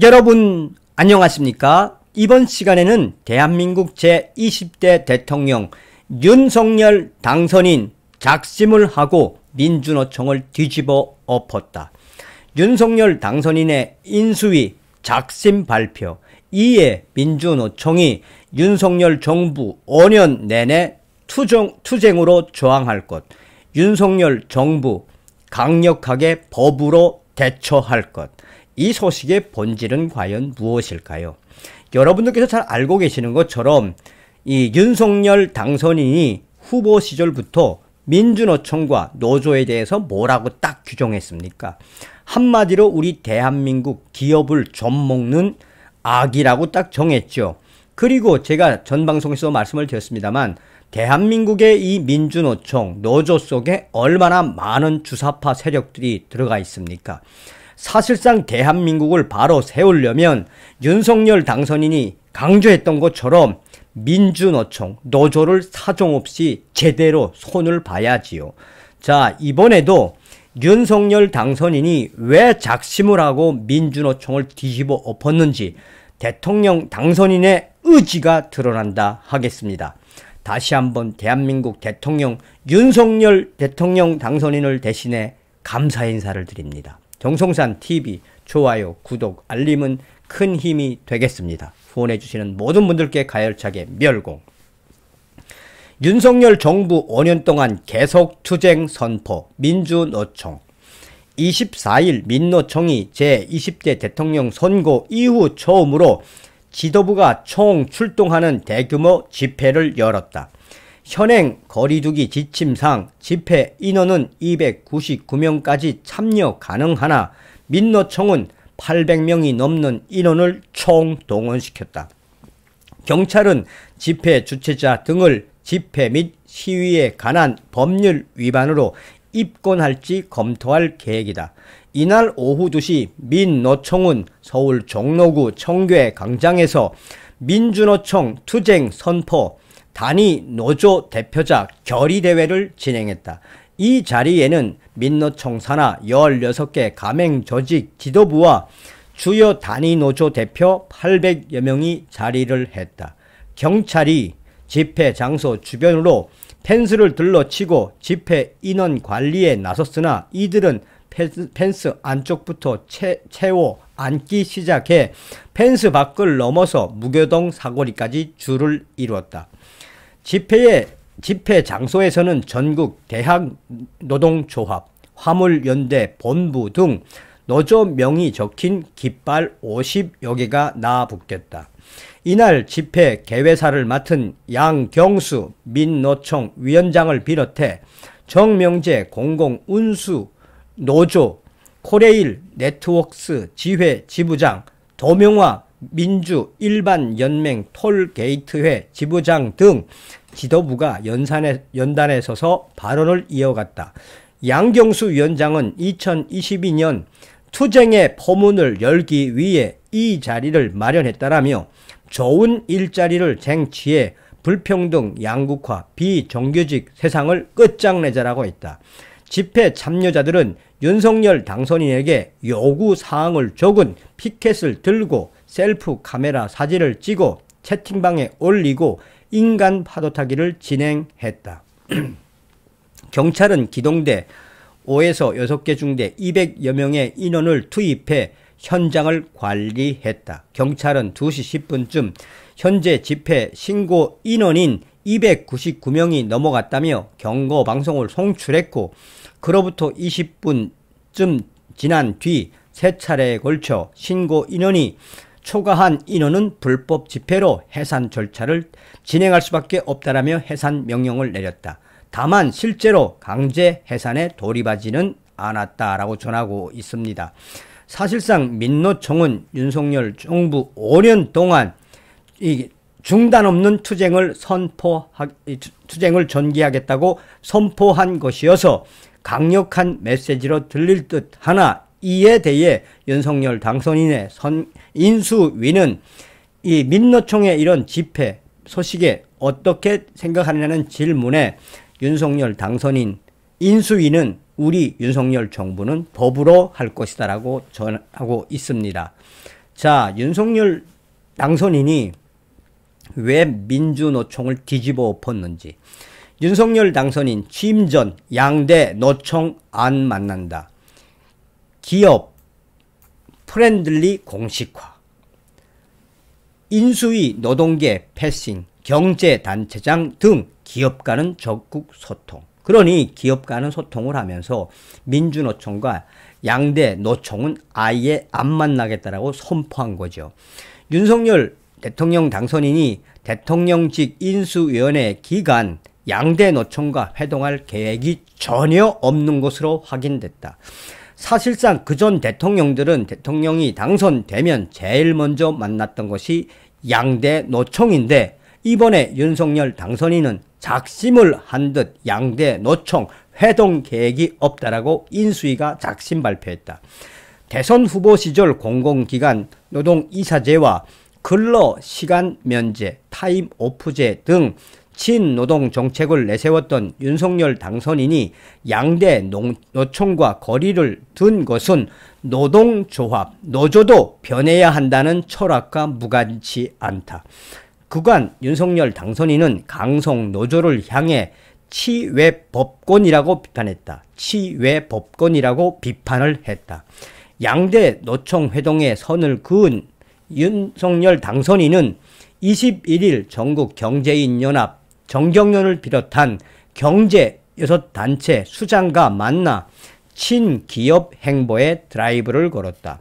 여러분 안녕하십니까? 이번 시간에는 대한민국 제20대 대통령 윤석열 당선인 작심을 하고 민주노총을 뒤집어 엎었다. 윤석열 당선인의 인수위 작심 발표, 이에 민주노총이 윤석열 정부 5년 내내 투쟁으로 저항할 것, 윤석열 정부 강력하게 법으로 대처할 것, 이 소식의 본질은 과연 무엇일까요? 여러분들께서 잘 알고 계시는 것처럼 이 윤석열 당선인이 후보 시절부터 민주노총과 노조에 대해서 뭐라고 딱 규정했습니까? 한마디로 우리 대한민국 기업을 좀먹는 악이라고 딱 정했죠. 그리고 제가 전 방송에서 말씀을 드렸습니다만 대한민국의 이 민주노총, 노조 속에 얼마나 많은 주사파 세력들이 들어가 있습니까? 사실상 대한민국을 바로 세우려면 윤석열 당선인이 강조했던 것처럼 민주노총, 노조를 사정없이 제대로 손을 봐야지요. 자, 이번에도 윤석열 당선인이 왜 작심을 하고 민주노총을 뒤집어 엎었는지 대통령 당선인의 의지가 드러난다 하겠습니다. 다시 한번 대한민국 대통령 윤석열 대통령 당선인을 대신해 감사 인사를 드립니다. 정성산TV 좋아요, 구독, 알림은 큰 힘이 되겠습니다. 후원해주시는 모든 분들께 가열차게 멸공. 윤석열 정부 5년 동안 계속 투쟁 선포, 민주노총. 24일 민노총이 제20대 대통령 선거 이후 처음으로 지도부가 총 출동하는 대규모 집회를 열었다. 현행 거리두기 지침상 집회 인원은 299명까지 참여 가능하나 민노총은 800명이 넘는 인원을 총동원시켰다. 경찰은 집회 주최자 등을 집회 및 시위에 관한 법률 위반으로 입건할지 검토할 계획이다. 이날 오후 2시 민노총은 서울 종로구 청계 광장에서 민주노총 투쟁 선포 단위 노조 대표자 결의대회를 진행했다. 이 자리에는 민노총 산하 16개 가맹 조직 지도부와 주요 단위 노조 대표 800여 명이 자리를 했다. 경찰이 집회 장소 주변으로 펜스를 둘러치고 집회 인원 관리에 나섰으나 이들은 펜스 안쪽부터 채워 앉기 시작해 펜스 밖을 넘어서 무교동 사거리까지 줄을 이루었다. 집회 장소에서는 전국 대학노동조합, 화물연대 본부 등 노조명이 적힌 깃발 50여 개가 나부꼈다. 이날 집회 개회사를 맡은 양경수 민노총 위원장을 비롯해 정명재 공공운수 노조, 코레일 네트워크스 지회 지부장, 도명화 민주 일반연맹 톨게이트회 지부장 등 지도부가 연단에 서서 발언을 이어갔다. 양경수 위원장은 2022년 투쟁의 포문을 열기 위해 이 자리를 마련했다라며 좋은 일자리를 쟁취해 불평등 양극화 비정규직 세상을 끝장내자라고 했다. 집회 참여자들은 윤석열 당선인에게 요구사항을 적은 피켓을 들고 셀프 카메라 사진을 찍어 채팅방에 올리고 인간 파도타기를 진행했다. 경찰은 기동대 5에서 6개 중대 200여 명의 인원을 투입해 현장을 관리했다. 경찰은 2시 10분쯤 현재 집회 신고 인원인 299명이 넘어갔다며 경고방송을 송출했고 그로부터 20분쯤 지난 뒤 3차례에 걸쳐 신고 인원이 초과한 인원은 불법 집회로 해산 절차를 진행할 수밖에 없다라며 해산 명령을 내렸다. 다만 실제로 강제 해산에 돌입하지는 않았다라고 전하고 있습니다. 사실상 민노총은 윤석열 정부 5년 동안 이 중단 없는 투쟁을 전개하겠다고 선포한 것이어서 강력한 메시지로 들릴 듯 하나 이에 대해 윤석열 당선인의 인수위는 이 민노총의 이런 집회 소식에 어떻게 생각하느냐는 질문에 윤석열 당선인 인수위는 우리 윤석열 정부는 법으로 할 것이다 라고 전하고 있습니다. 자, 윤석열 당선인이 왜 민주노총을 뒤집어 엎었는지. 윤석열 당선인 취임 전 양대 노총 안 만난다. 기업 프렌들리 공식화. 인수위 노동계 패싱, 경제단체장 등 기업과는 적극 소통. 그러니 기업과는 소통을 하면서 민주노총과 양대 노총은 아예 안 만나겠다라고 선포한 거죠. 윤석열 대통령 당선인이 대통령직 인수위원회 기간 양대 노총과 회동할 계획이 전혀 없는 것으로 확인됐다. 사실상 그전 대통령들은 대통령이 당선되면 제일 먼저 만났던 것이 양대 노총인데 이번에 윤석열 당선인은 작심을 한 듯 양대 노총 회동 계획이 없다라고 인수위가 작심 발표했다. 대선 후보 시절 공공기관 노동이사제와 근로시간 면제, 타임오프제 등 친노동 정책을 내세웠던 윤석열 당선인이 양대 노총과 거리를 둔 것은 노동조합, 노조도 변해야 한다는 철학과 무관치 않다. 그간 윤석열 당선인은 강성노조를 향해 치외법권이라고 비판했다. 치외법권이라고 비판을 했다. 양대 노총 회동에 선을 그은 윤석열 당선인은 21일 전국경제인연합 정경련을 비롯한 경제 6단체 수장과 만나 친기업 행보에 드라이브를 걸었다.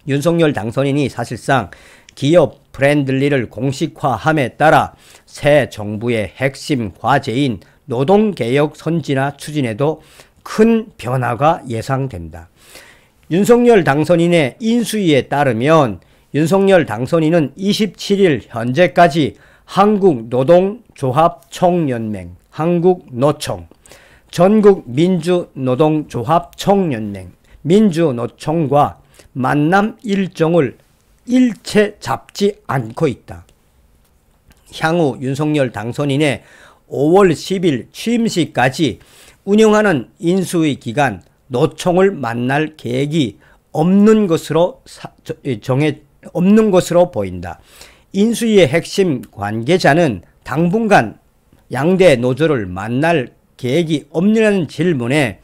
윤석열 당선인이 사실상 기업 프렌들리를 공식화함에 따라 새 정부의 핵심 과제인 노동개혁 선진화 추진에도 큰 변화가 예상된다. 윤석열 당선인의 인수위에 따르면 윤석열 당선인은 27일 현재까지 한국노동조합총연맹, 한국노총, 전국민주노동조합총연맹, 민주노총과 만남 일정을 일체 잡지 않고 있다. 향후 윤석열 당선인의 5월 10일 취임식까지 운영하는 인수위 기간 노총을 만날 계획이 없는 것으로 보인다. 인수위의 핵심 관계자는 당분간 양대 노조를 만날 계획이 없느냐는 질문에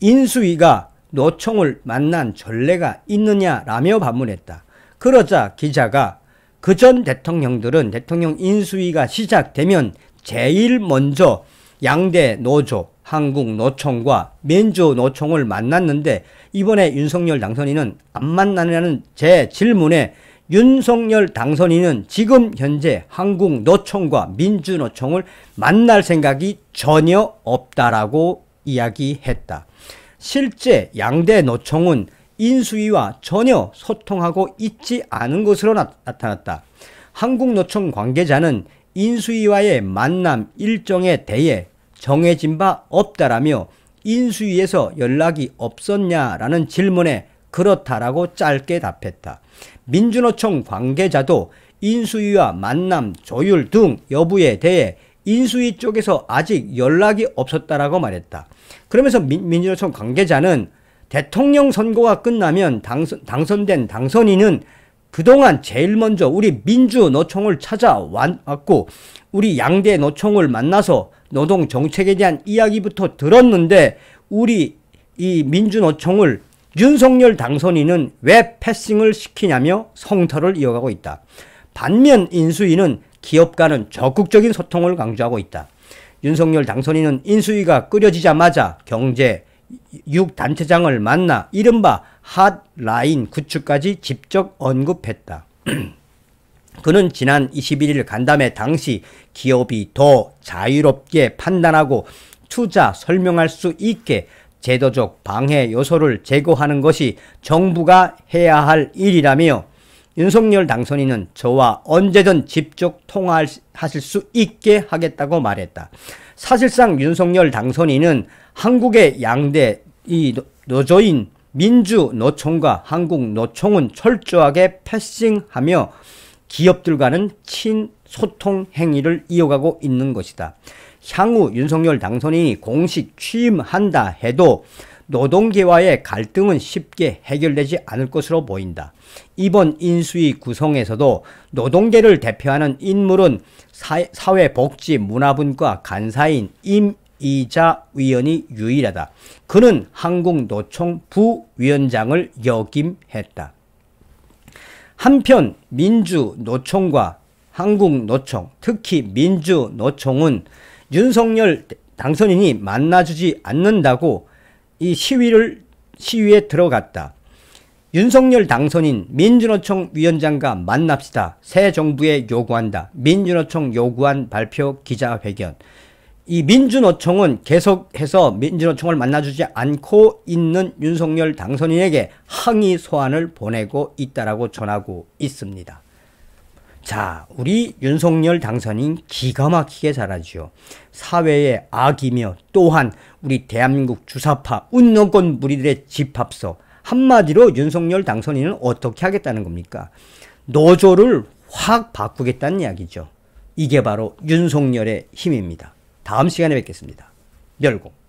인수위가 노총을 만난 전례가 있느냐라며 반문했다. 그러자 기자가 그전 대통령들은 대통령 인수위가 시작되면 제일 먼저 양대 노조, 한국노총과 민주노총을 만났는데 이번에 윤석열 당선인은 안 만나느냐는 제 질문에 윤석열 당선인은 지금 현재 한국노총과 민주노총을 만날 생각이 전혀 없다라고 이야기했다. 실제 양대 노총은 인수위와 전혀 소통하고 있지 않은 것으로 나타났다. 한국노총 관계자는 인수위와의 만남 일정에 대해 정해진 바 없다라며 인수위에서 연락이 없었냐라는 질문에 그렇다라고 짧게 답했다. 민주노총 관계자도 인수위와 만남 조율 등 여부에 대해 인수위 쪽에서 아직 연락이 없었다라고 말했다. 그러면서 민주노총 관계자는 대통령 선거가 끝나면 당선된 당선인은 그동안 제일 먼저 우리 민주노총을 찾아왔고 우리 양대 노총을 만나서 노동 정책에 대한 이야기부터 들었는데 우리 이 민주노총을 윤석열 당선인은 왜 패싱을 시키냐며 성토를 이어가고 있다. 반면 인수위는 기업과는 적극적인 소통을 강조하고 있다. 윤석열 당선인은 인수위가 꾸려지자마자 경제 6단체장을 만나 이른바 핫라인 구축까지 직접 언급했다. 그는 지난 21일 간담회 당시 기업이 더 자유롭게 판단하고 투자 설명할 수 있게 제도적 방해 요소를 제거하는 것이 정부가 해야 할 일이라며 윤석열 당선인은 저와 언제든 직접 통화하실 수 있게 하겠다고 말했다. 사실상 윤석열 당선인은 한국의 양대 이 노조인 민주노총과 한국노총은 철저하게 패싱하며 기업들과는 친소통 행위를 이어가고 있는 것이다. 향후 윤석열 당선인이 공식 취임한다 해도 노동계와의 갈등은 쉽게 해결되지 않을 것으로 보인다. 이번 인수위 구성에서도 노동계를 대표하는 인물은 사회복지문화분과 간사인 임이자 위원이 유일하다. 그는 한국노총 부위원장을 역임했다. 한편 민주노총과 한국노총, 특히 민주노총은 윤석열 당선인이 만나주지 않는다고 이 시위에 들어갔다. 윤석열 당선인 민주노총 위원장과 만납시다. 새 정부에 요구한다. 민주노총 요구한 발표 기자회견. 이 민주노총은 계속해서 민주노총을 만나주지 않고 있는 윤석열 당선인에게 항의 소환을 보내고 있다라고 전하고 있습니다. 자, 우리 윤석열 당선인 기가 막히게 잘하죠. 사회의 악이며 또한 우리 대한민국 주사파 운동권 무리들의 집합서. 한마디로 윤석열 당선인은 어떻게 하겠다는 겁니까? 노조를 확 바꾸겠다는 이야기죠. 이게 바로 윤석열의 힘입니다. 다음 시간에 뵙겠습니다. 멸공.